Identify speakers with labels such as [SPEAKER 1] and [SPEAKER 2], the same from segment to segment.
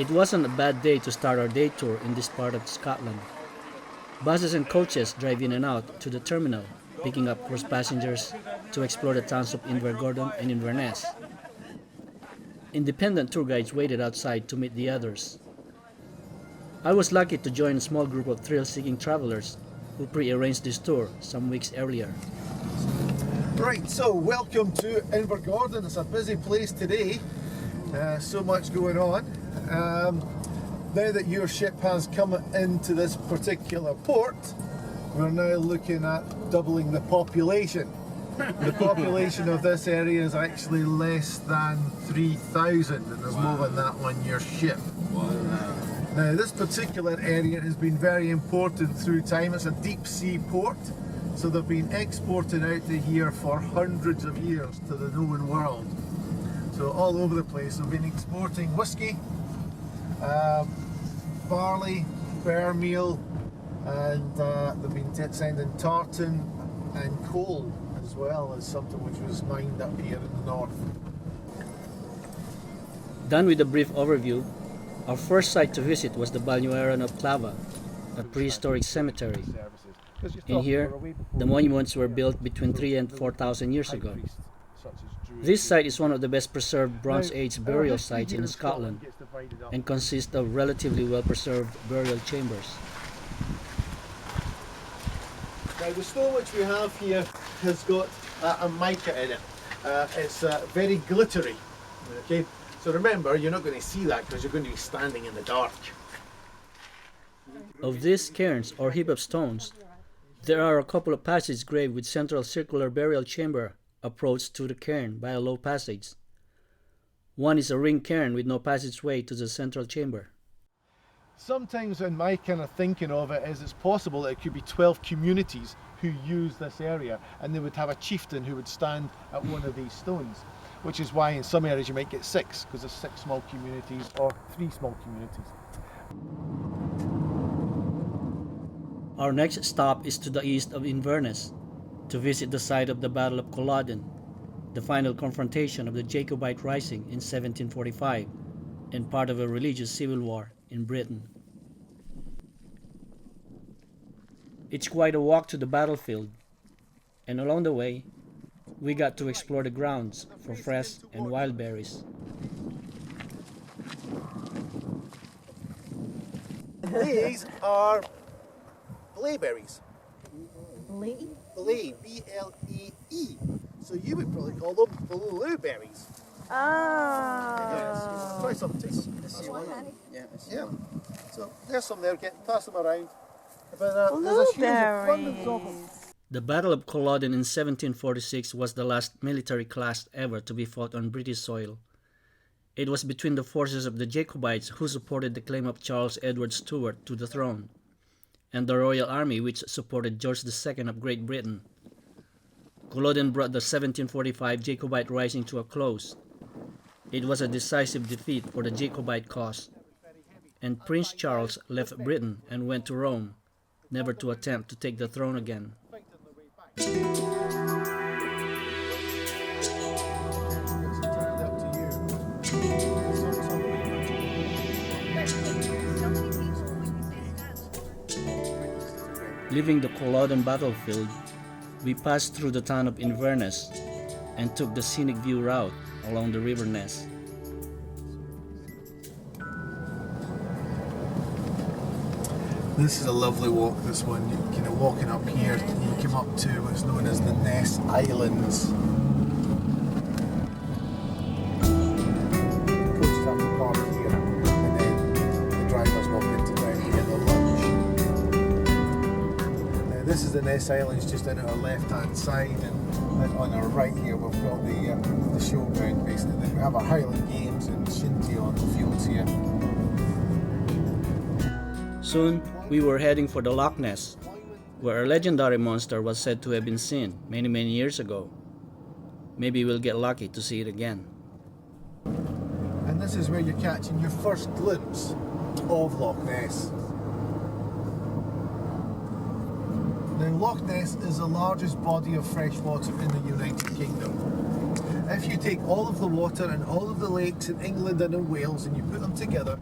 [SPEAKER 1] It wasn't a bad day to start our day tour in this part of Scotland. Buses and coaches drive in and out to the terminal, picking up cruise passengers to explore the towns of Invergordon and Inverness. Independent tour guides waited outside to meet the others. I was lucky to join a small group of thrill-seeking travelers who pre-arranged this tour some weeks earlier.
[SPEAKER 2] Right, so welcome to Invergordon. It's a busy place today, so much going on. Now that your ship has come into this particular port, we're now looking at doubling the population. The population of this area is actually less than 3,000, and there's more than that on your ship. Now this particular area has been very important through time. It's a deep sea port, so they've been exporting out to here for hundreds of years to the known world. So all over the place they've been exporting whisky, barley, bear meal, and they've been sending tartan and coal as well as something which was mined up here in the north.
[SPEAKER 1] Done with a brief overview, our first site to visit was the Balnuaran of Clava, a prehistoric cemetery. In here, the monuments were built between 3,000 and 4,000 years ago. This site is one of the best preserved Bronze Age burial sites in Scotland and consists of relatively well-preserved burial chambers.
[SPEAKER 2] Now the stone which we have here has got a mica in it. It's very glittery. Okay, so remember, you're not going to see that because you're going to be standing in the dark.
[SPEAKER 1] Of these cairns or heap of stones, there are a couple of passages graved with central circular burial chamber approach to the cairn by a low passage. One is a ring cairn with no passageway to the central chamber.
[SPEAKER 2] Sometimes in my kind of thinking of it is it's possible that it could be 12 communities who use this area, and they would have a chieftain who would stand at one of these stones, which is why in some areas you might get 6, because there's 6 small communities or 3 small communities.
[SPEAKER 1] Our next stop is to the east of Inverness, to visit the site of the Battle of Culloden, the final confrontation of the Jacobite Rising in 1745, and part of a religious civil war in Britain. It's quite a walk to the battlefield, and along the way, we got to explore the grounds for fresh and wild berries.
[SPEAKER 2] These are blaeberries.
[SPEAKER 3] Blee?
[SPEAKER 2] Blee, B-L-E-E. So you would probably call them blueberries.
[SPEAKER 3] Oh.
[SPEAKER 2] Yes. Try some, taste. Yeah. So there's some there. Pass them around. But, there's a huge abundance of them.
[SPEAKER 1] The Battle of Culloden in 1746 was the last military clash ever to be fought on British soil. It was between the forces of the Jacobites, who supported the claim of Charles Edward Stuart to the throne, and the Royal Army, which supported George II of Great Britain. Culloden brought the 1745 Jacobite Rising to a close. It was a decisive defeat for the Jacobite cause, and Prince Charles left Britain and went to Rome, never to attempt to take the throne again. Leaving the Culloden Battlefield, we passed through the town of Inverness and took the scenic view route along the River Ness.
[SPEAKER 2] This is a lovely walk, this one. You're kind of walking up here, you come up to what's known as the Ness Islands. The coaches have to park here, and then the drivers walk into down to get their lunch. Now this is the Ness Islands just in our left-hand side, and on our right here we've got the showground basically. We have our Highland Games and Shinty on the fields here.
[SPEAKER 1] Soon, we were heading for the Loch Ness, where a legendary monster was said to have been seen many years ago. Maybe we'll get lucky to see it again.
[SPEAKER 2] And this is where you're catching your first glimpse of Loch Ness. Now Loch Ness is the largest body of fresh water in the United Kingdom. If you take all of the water and all of the lakes in England and in Wales and you put them together,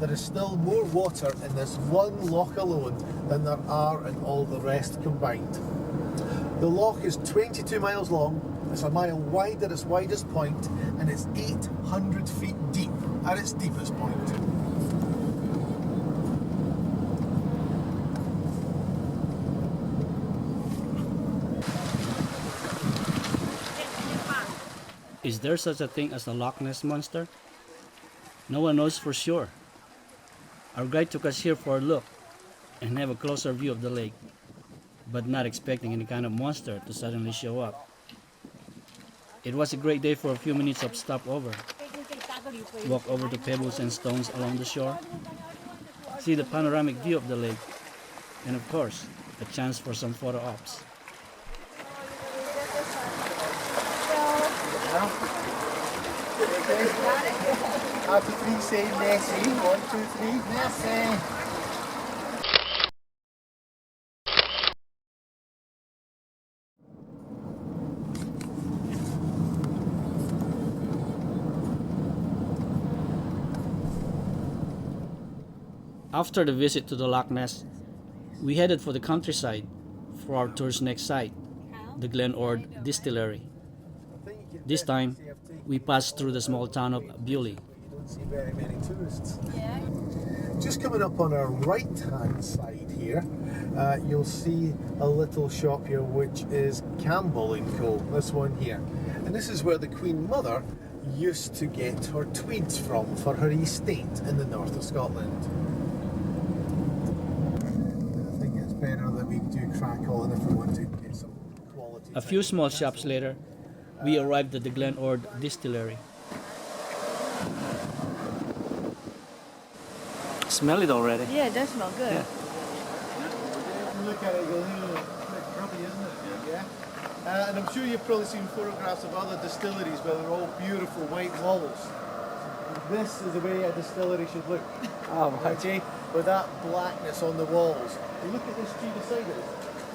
[SPEAKER 2] there is still more water in this one loch alone than there are in all the rest combined. The loch is 22 miles long, it's a mile wide at its widest point, and it's 800 feet deep at its deepest point.
[SPEAKER 1] Is there such a thing as a Loch Ness monster? No one knows for sure. Our guide took us here for a look and have a closer view of the lake, but not expecting any kind of monster to suddenly show up. It was a great day for a few minutes of stopover. Walk over the pebbles and stones along the shore, see the panoramic view of the lake, and of course, a chance for some photo ops.
[SPEAKER 2] After three, say Nessie. 1, 2, 3, Nessie.
[SPEAKER 1] After the visit to the Loch Ness, we headed for the countryside for our tour's next site, the Glen Ord Distillery. This time, we passed through the small town of Bewley.
[SPEAKER 2] You don't see very many tourists. Just coming up on our right hand side here, you'll see a little shop here which is Campbell & Co, this one here. And this is where the Queen Mother used to get her tweeds from for her estate in the north of Scotland. I think it's better that we do crack on if we want to get some quality.
[SPEAKER 1] A few small shops later, we arrived at the Glen Ord Distillery. Smell it already.
[SPEAKER 3] Yeah, it does smell good.
[SPEAKER 1] Yeah.
[SPEAKER 2] Look at it, quite grubby, isn't it? Yeah. And I'm sure you've probably seen photographs of other distilleries where they're all beautiful white walls. This is the way a distillery should look.
[SPEAKER 1] Oh,
[SPEAKER 2] Okay, with that blackness on the walls. And look at this tree beside us.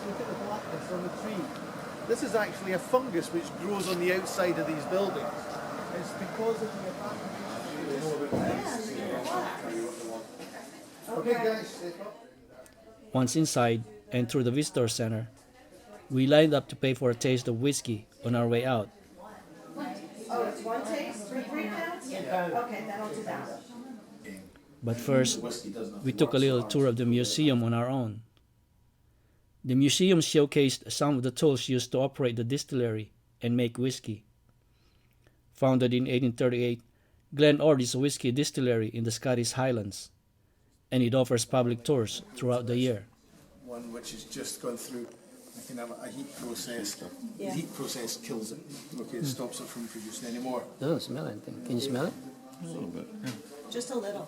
[SPEAKER 2] Look at the blackness on the tree. This is actually a fungus which grows on the outside of these buildings. It's because of the Okay, guys.
[SPEAKER 1] Once inside and through the visitor center, we lined up to pay for a taste of whiskey on our way out.
[SPEAKER 3] Oh, it's one taste for £3? Okay, that'll do that.
[SPEAKER 1] But first, we took a little tour of the museum on our own. The museum showcased some of the tools used to operate the distillery and make whiskey. Founded in 1838, Glen Ord is a whiskey distillery in the Scottish Highlands, and it offers public tours throughout the year.
[SPEAKER 2] One which has just gone through a heat process.
[SPEAKER 3] Yeah.
[SPEAKER 2] The heat process kills it. Okay, it stops it from producing any more.
[SPEAKER 1] Doesn't smell anything. Can you smell it?
[SPEAKER 3] Just a little.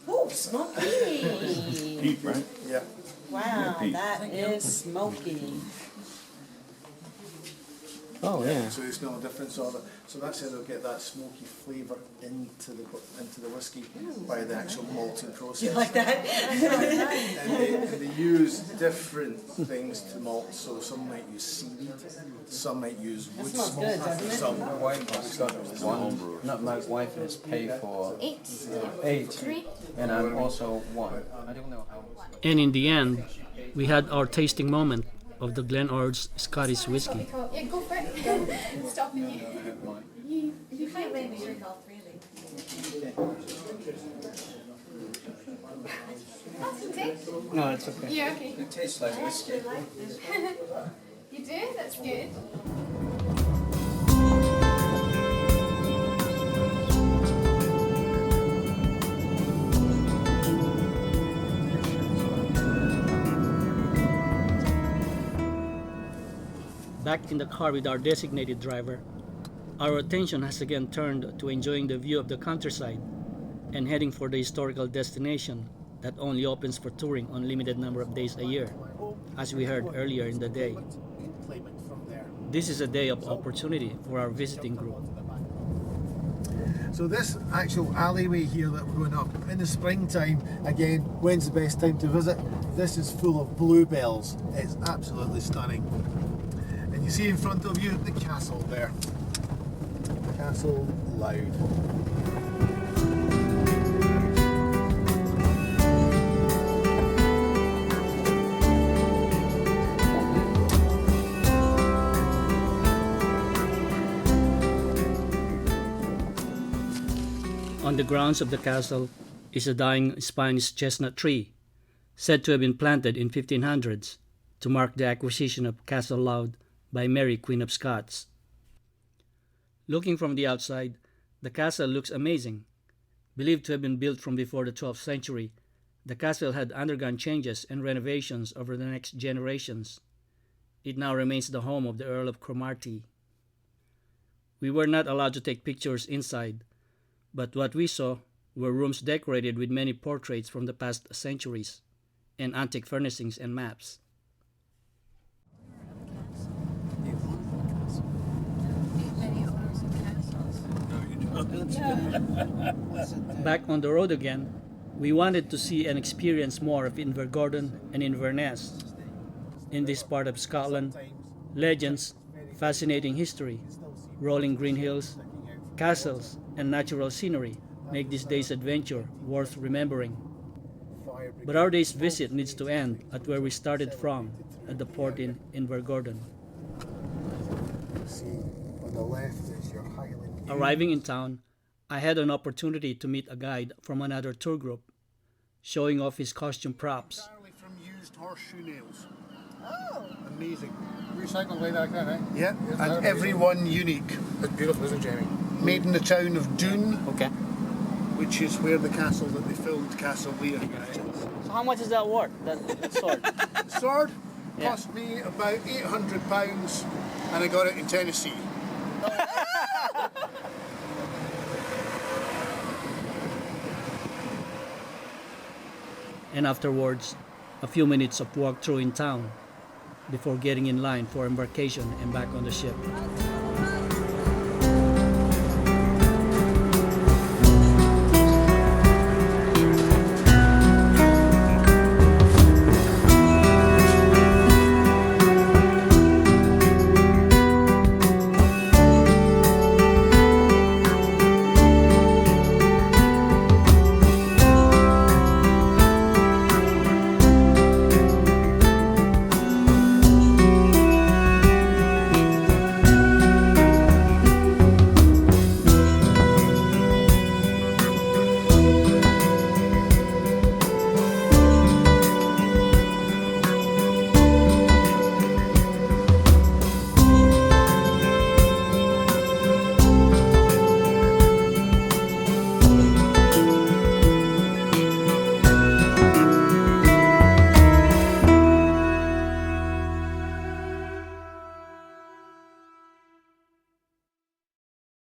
[SPEAKER 3] Oh, smoky!
[SPEAKER 4] Peat, right?
[SPEAKER 2] Yeah.
[SPEAKER 3] Wow, that is smoky.
[SPEAKER 1] Oh, yeah.
[SPEAKER 2] So you smell the difference of it. So that's how they'll get that smoky flavour into the whiskey by the actual malting process.
[SPEAKER 3] You like that?
[SPEAKER 2] And they use different things to malt. So some might use seaweed, some might use wood
[SPEAKER 3] smells
[SPEAKER 2] smoke,
[SPEAKER 3] good, doesn't it?
[SPEAKER 2] some
[SPEAKER 5] My wife not my wife is paid for 8, and I'm also 1. I don't know how.
[SPEAKER 1] And in the end, we had our tasting moment of the Glen Ord's Scottish whiskey.
[SPEAKER 6] Yeah, go for it. Stopping you. You can't let me drink all three of them. That's okay.
[SPEAKER 1] No, it's okay.
[SPEAKER 6] Yeah, okay.
[SPEAKER 5] It tastes like whiskey.
[SPEAKER 6] You do? That's good.
[SPEAKER 1] Back in the car with our designated driver, our attention has again turned to enjoying the view of the countryside and heading for the historical destination that only opens for touring on limited number of days a year, as we heard earlier in the day. This is a day of opportunity for our visiting group.
[SPEAKER 2] So this actual alleyway here that we're going up in the springtime, again, when's the best time to visit? This is full of bluebells. It's absolutely stunning. And you see in front of you the castle there. Castle Loud.
[SPEAKER 1] the grounds of the castle is a dying Spanish chestnut tree, said to have been planted in 1500s to mark the acquisition of Castle Loud by Mary, Queen of Scots. Looking from the outside, the castle looks amazing. Believed to have been built from before the 12th century, the castle had undergone changes and renovations over the next generations. It now remains the home of the Earl of Cromarty. We were not allowed to take pictures inside, but what we saw were rooms decorated with many portraits from the past centuries, and antique furnishings and maps. Back on the road again, we wanted to see and experience more of Invergordon and Inverness. In this part of Scotland, legends, fascinating history, rolling green hills, castles, and natural scenery make this day's adventure worth remembering. But our day's visit needs to end at where we started from, at the port in Invergordon. Arriving in town, I had an opportunity to meet a guide from another tour group, showing off his costume props.
[SPEAKER 2] Entirely from used horseshoe nails.
[SPEAKER 6] Oh.
[SPEAKER 2] Amazing.
[SPEAKER 7] Recycled way back then, eh?
[SPEAKER 2] Yeah, and every one unique.
[SPEAKER 7] It's beautiful, isn't it, Jamie?
[SPEAKER 2] Made in the town of Doon,
[SPEAKER 1] Okay.
[SPEAKER 2] which is where the castle that they filmed Castle Lear.
[SPEAKER 1] So how much is that worth, that sword?
[SPEAKER 2] Sword
[SPEAKER 1] Yeah.
[SPEAKER 2] cost me about £800 and I got it in Tennessee.
[SPEAKER 1] And afterwards, a few minutes of walk through in town before getting in line for embarkation and back on the ship.